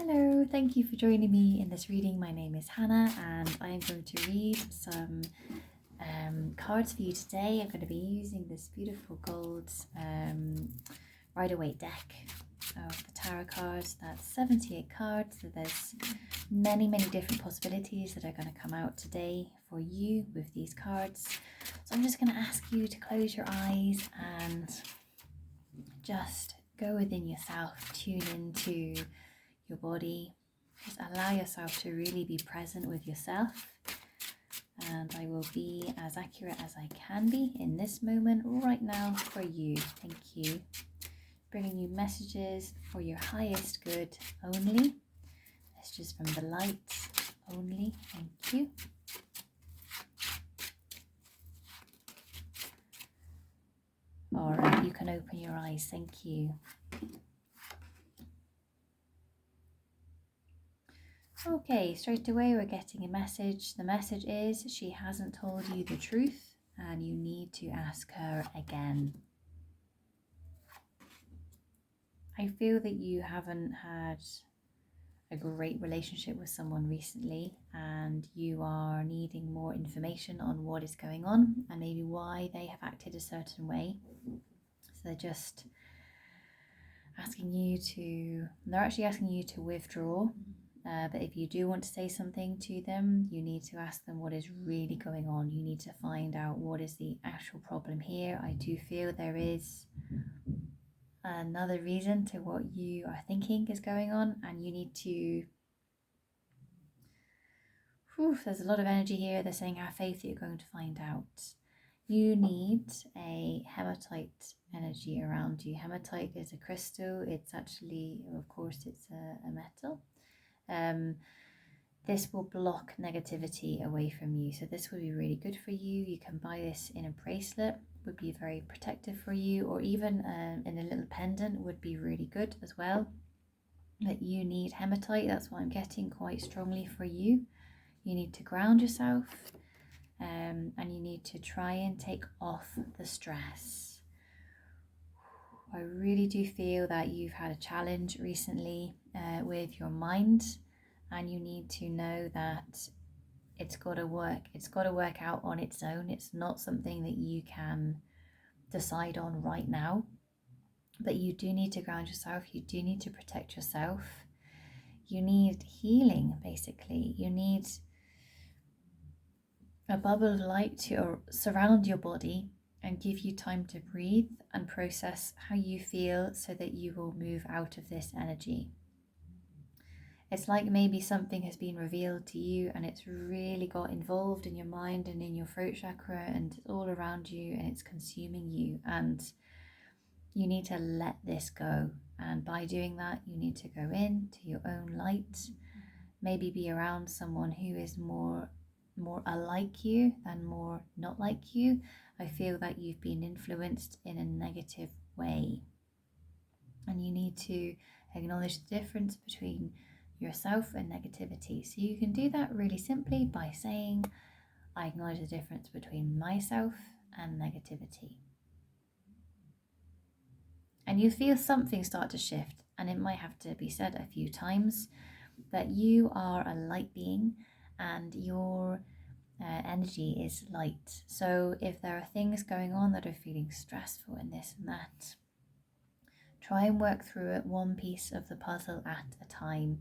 Hello, thank you for joining me in this reading. My name is Hannah and I am going to read some cards for you today. I'm going to be using this beautiful gold Rider-Waite deck of the tarot cards. That's 78 cards, so there's many different possibilities that are going to come out today for you with these cards. So I'm just going to ask you to close your eyes and just go within yourself, tune into your body. Just allow yourself to really be present with yourself, and I will be as accurate as I can be in this moment right now for you. Thank you. Bringing you messages for your highest good only. Messages from the light only. Thank you. All right, you can open your eyes. Thank you. Okay, straight away we're getting a message. The message is she hasn't told you the truth and you need to ask her again. I feel that you haven't had a great relationship with someone recently and you are needing more information on what is going on and maybe why they have acted a certain way. So they're just they're actually asking you to withdraw. But if you do want to say something to them, you need to ask them what is really going on. You need to find out what is the actual problem here. I do feel there is another reason to what you are thinking is going on, and you need to... there's a lot of energy here. They're saying have faith that you're going to find out. You need a hematite energy around you. Hematite is a crystal. It's actually, of course, it's a metal. This will block negativity away from you, so this would be really good for you. You can buy this in a bracelet, would be very protective for you, or even in a little pendant would be really good as well. But you need hematite, that's what I'm getting quite strongly for you. You need to ground yourself, and you need to try and take off the stress. I really do feel that you've had a challenge recently with your mind, and you need to know that it's got to work out on its own. It's not something that you can decide on right now, but you do need to ground yourself. You do need to protect yourself. You need healing, basically. You need a bubble of light to surround your body and give you time to breathe and process how you feel so that you will move out of this energy. It's like maybe something has been revealed to you and it's really got involved in your mind and in your throat chakra and it's all around you and it's consuming you, and you need to let this go. And by doing that, you need to go into your own light, maybe be around someone who is more alike you than more not like you. I feel that you've been influenced in a negative way, and you need to acknowledge the difference between yourself and negativity. So you can do that really simply by saying, I acknowledge the difference between myself and negativity. And you feel something start to shift, and it might have to be said a few times, that you are a light being and your energy is light. So if there are things going on that are feeling stressful and this and that, try and work through it one piece of the puzzle at a time.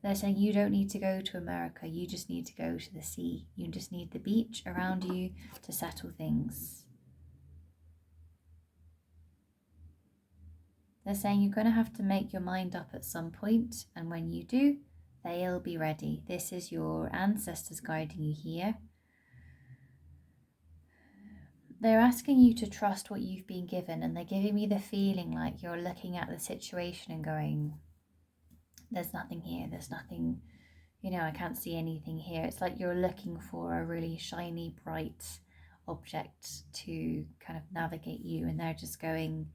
They're saying you don't need to go to America, you just need to go to the sea. You just need the beach around you to settle things. They're saying you're going to have to make your mind up at some point, and when you do, they'll be ready. This is your ancestors guiding you here. They're asking you to trust what you've been given, and they're giving me the feeling like you're looking at the situation and going, there's nothing here, there's nothing, I can't see anything here. It's like you're looking for a really shiny, bright object to kind of navigate you, and they're just going,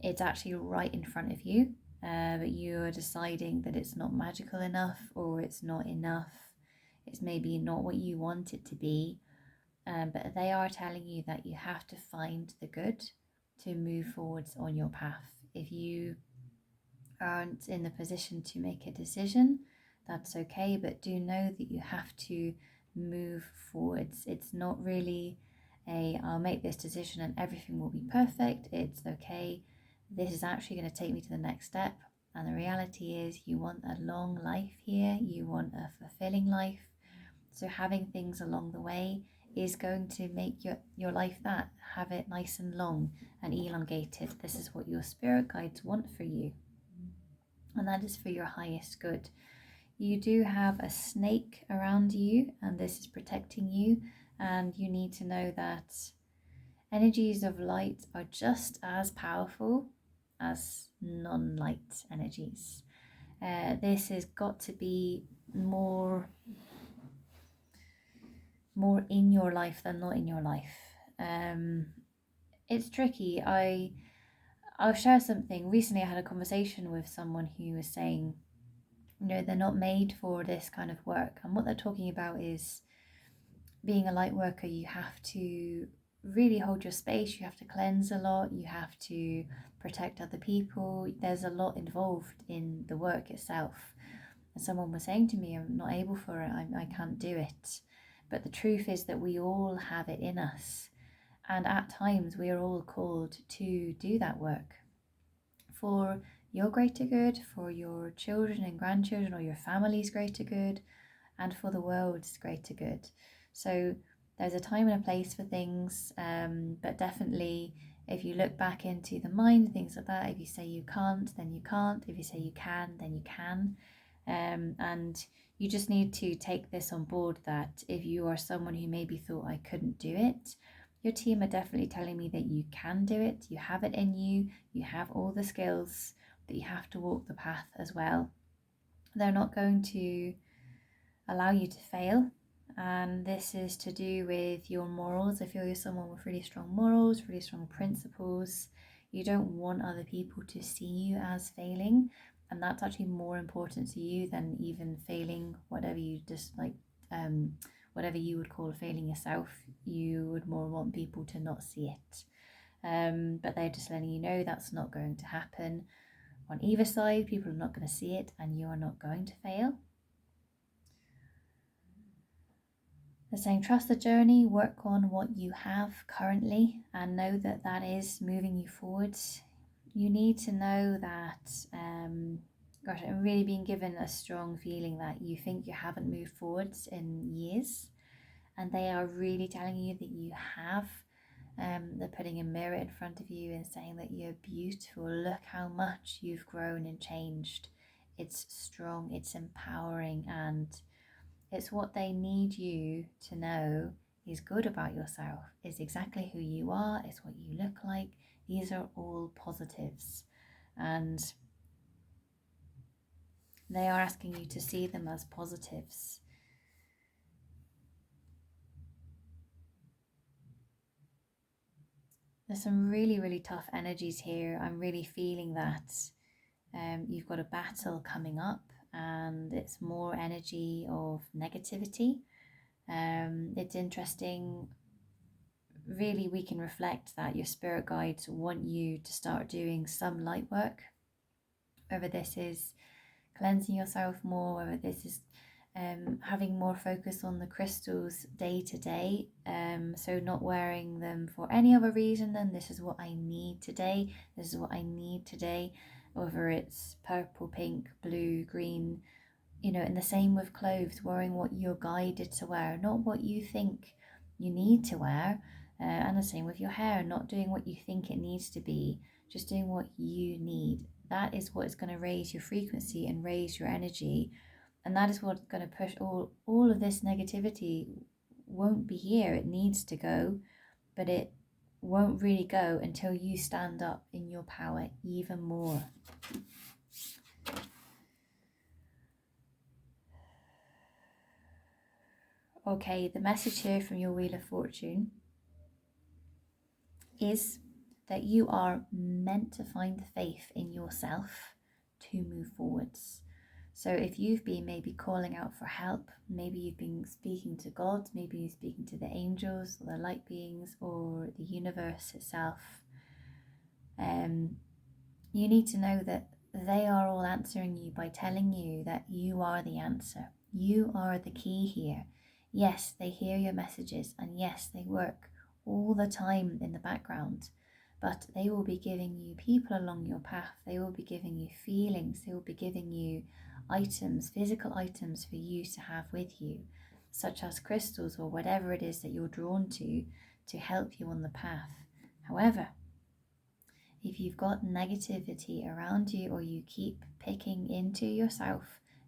it's actually right in front of you, but you're deciding that it's not magical enough, or it's not enough, it's maybe not what you want it to be. But they are telling you that you have to find the good to move forwards on your path. If you aren't in the position to make a decision, that's okay, but do know that you have to move forwards. It's not really I'll make this decision and everything will be perfect. It's okay, this is actually going to take me to the next step. And the reality is you want a long life here, you want a fulfilling life. So having things along the way is going to make your life that. Have it nice and long and elongated. This is what your spirit guides want for you. And that is for your highest good. You do have a snake around you, and this is protecting you. And you need to know that energies of light are just as powerful as non-light energies. This has got to be more in your life than not in your life. It's tricky. I'll share something. Recently I had a conversation with someone who was saying, they're not made for this kind of work. And what they're talking about is being a light worker, you have to really hold your space, you have to cleanse a lot, you have to protect other people. There's a lot involved in the work itself. And someone was saying to me, I'm not able for it, I can't do it. But the truth is that we all have it in us. And at times we are all called to do that work for your greater good, for your children and grandchildren or your family's greater good, and for the world's greater good. So there's a time and a place for things, but definitely if you look back into the mind, things like that, if you say you can't, then you can't. If you say you can, then you can. And you just need to take this on board, that if you are someone who maybe thought I couldn't do it, your team are definitely telling me that you can do it. You have it in you. You have all the skills, but you have to walk the path as well. They're not going to allow you to fail. And this is to do with your morals. If you're someone with really strong morals, really strong principles, you don't want other people to see you as failing. And that's actually more important to you than even failing whatever you just like, whatever you would call failing yourself. You would more want people to not see it. But they're just letting you know that's not going to happen. On either side, people are not going to see it and you are not going to fail. They're saying trust the journey, work on what you have currently and know that that is moving you forwards. You need to know that, gosh, I'm really being given a strong feeling that you think you haven't moved forwards in years, and they are really telling you that you have. They're putting a mirror in front of you and saying that you're beautiful. Look how much you've grown and changed. It's strong, it's empowering, and it's what they need you to know is good about yourself, is exactly who you are, is what you look like. These are all positives, and they are asking you to see them as positives. There's some really, really tough energies here. I'm really feeling that you've got a battle coming up, and it's more energy of negativity. It's interesting. Really, we can reflect that your spirit guides want you to start doing some light work, whether this is cleansing yourself more, whether this is having more focus on the crystals day to day, so not wearing them for any other reason than this is what I need today, this is what I need today, whether it's purple, pink, blue, green, and the same with clothes, wearing what you're guided to wear, not what you think you need to wear. And the same with your hair, not doing what you think it needs to be, just doing what you need. That is what is going to raise your frequency and raise your energy. And that is what's going to push all of this negativity won't be here. It needs to go, but it won't really go until you stand up in your power even more. Okay, the message here from your Wheel of Fortune is that you are meant to find the faith in yourself to move forwards. So if you've been maybe calling out for help, maybe you've been speaking to God, maybe you're speaking to the angels or the light beings or the universe itself, you need to know that they are all answering you by telling you that you are the answer. You are the key here. Yes, they hear your messages, and yes, they work all the time in the background, but they will be giving you people along your path. They will be giving you feelings. They will be giving you items, physical items for you to have with you, such as crystals or whatever it is that you're drawn to help you on the path. However, if you've got negativity around you, or you keep picking into yourself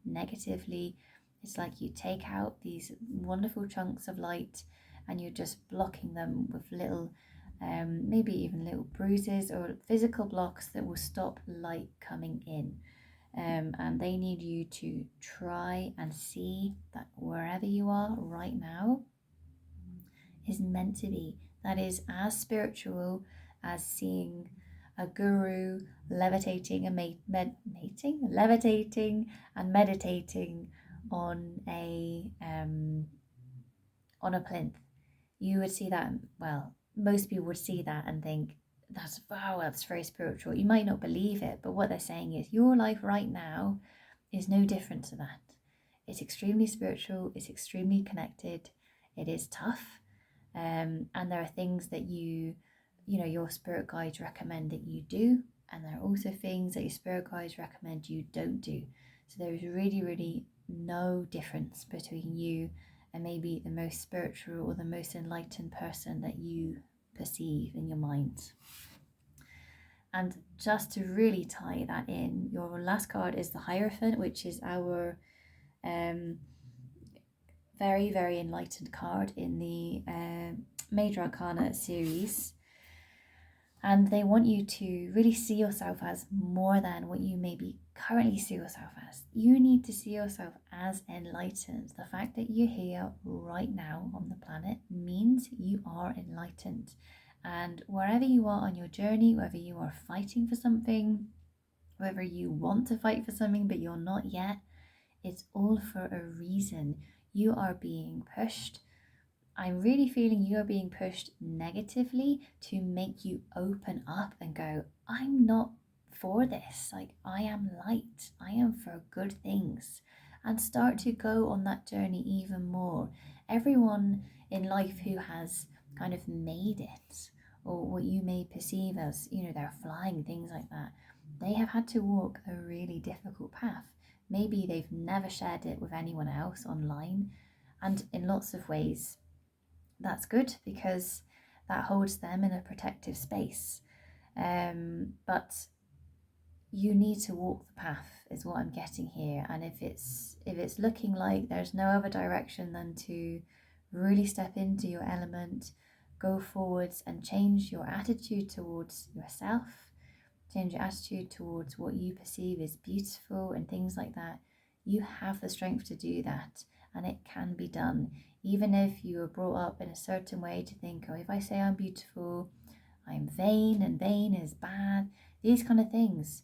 negatively, it's like you take out these wonderful chunks of light and you're just blocking them with little, maybe even little bruises or physical blocks that will stop light coming in. And they need you to try and see that wherever you are right now is meant to be. That is as spiritual as seeing a guru levitating and levitating and meditating on a plinth. You would see that. Well, most people would see that and think, that's wow, that's very spiritual. You might not believe it, but what they're saying is your life right now is no different to that. It's extremely spiritual. It's extremely connected. It is tough, and there are things that your spirit guides recommend that you do, and there are also things that your spirit guides recommend you don't do. So there is really, really no difference between you and maybe the most spiritual or the most enlightened person that you perceive in your mind. And just to really tie that in, your last card is the Hierophant, which is our very, very enlightened card in the Major Arcana series. And they want you to really see yourself as more than what you maybe currently see yourself as. You need to see yourself as enlightened. The fact that you're here right now on the planet means you are enlightened. And wherever you are on your journey, whether you are fighting for something, whether you want to fight for something but you're not yet, it's all for a reason. You are being pushed. I'm really feeling you are being pushed negatively to make you open up and go, I'm not for this. Like, I am light. I am for good things. And start to go on that journey even more. Everyone in life who has kind of made it, or what you may perceive as, they're flying, things like that, they have had to walk a really difficult path. Maybe they've never shared it with anyone else online. And in lots of ways, that's good, because that holds them in a protective space. But you need to walk the path, is what I'm getting here. And if it's looking like there's no other direction than to really step into your element, go forwards and change your attitude towards yourself, change your attitude towards what you perceive as beautiful and things like that, you have the strength to do that, and it can be done. Even if you were brought up in a certain way to think, oh, if I say I'm beautiful, I'm vain, and vain is bad, these kind of things,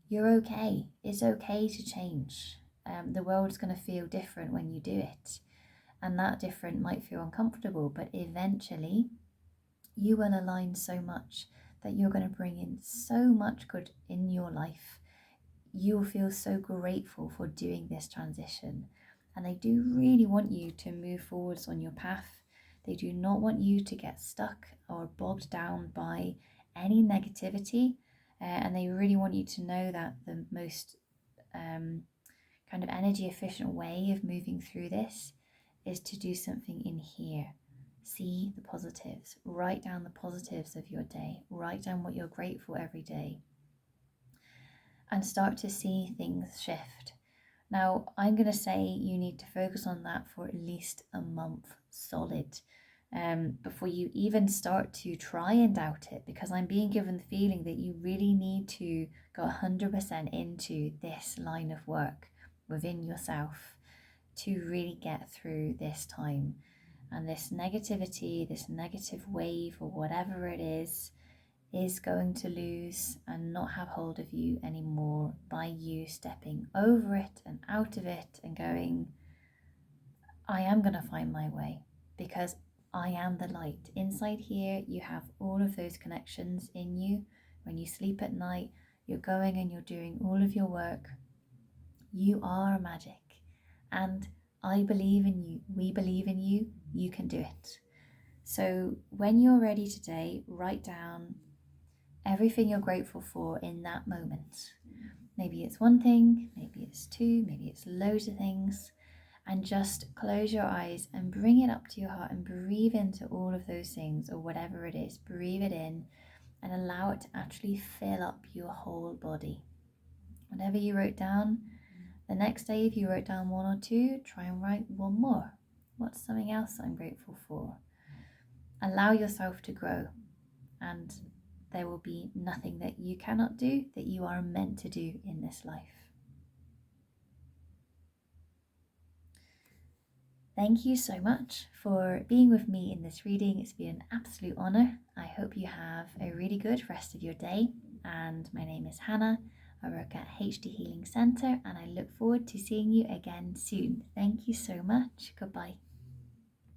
you're okay. It's okay to change. The world's going to feel different when you do it, and that different might feel uncomfortable, but eventually you will align so much that you're going to bring in so much good in your life. You will feel so grateful for doing this transition. And they do really want you to move forwards on your path. They do not want you to get stuck or bogged down by any negativity. And they really want you to know that the most kind of energy efficient way of moving through this is to do something in here. See the positives. Write down the positives of your day. Write down what you're grateful every day. And start to see things shift. Now, I'm going to say you need to focus on that for at least a month solid before you even start to try and doubt it, because I'm being given the feeling that you really need to go 100% into this line of work within yourself to really get through this time. And this negativity, this negative wave or whatever it is going to lose and not have hold of you anymore by you stepping over it and out of it and going, I am going to find my way, because I am the light. Inside here, you have all of those connections in you. When you sleep at night, you're going and you're doing all of your work. You are magic, and I believe in you. We believe in you. You can do it. So when you're ready today, write down everything you're grateful for in that moment. Maybe it's one thing, maybe it's two, maybe it's loads of things. And just close your eyes and bring it up to your heart and breathe into all of those things, or whatever it is. Breathe it in and allow it to actually fill up your whole body. Whatever you wrote down, the next day, if you wrote down one or two, try and write one more. What's something else I'm grateful for? Allow yourself to grow, and there will be nothing that you cannot do that you are meant to do in this life. Thank you so much for being with me in this reading. It's been an absolute honour. I hope you have a really good rest of your day. And my name is Hannah. I work at HD Healing Centre, and I look forward to seeing you again soon. Thank you so much. Goodbye.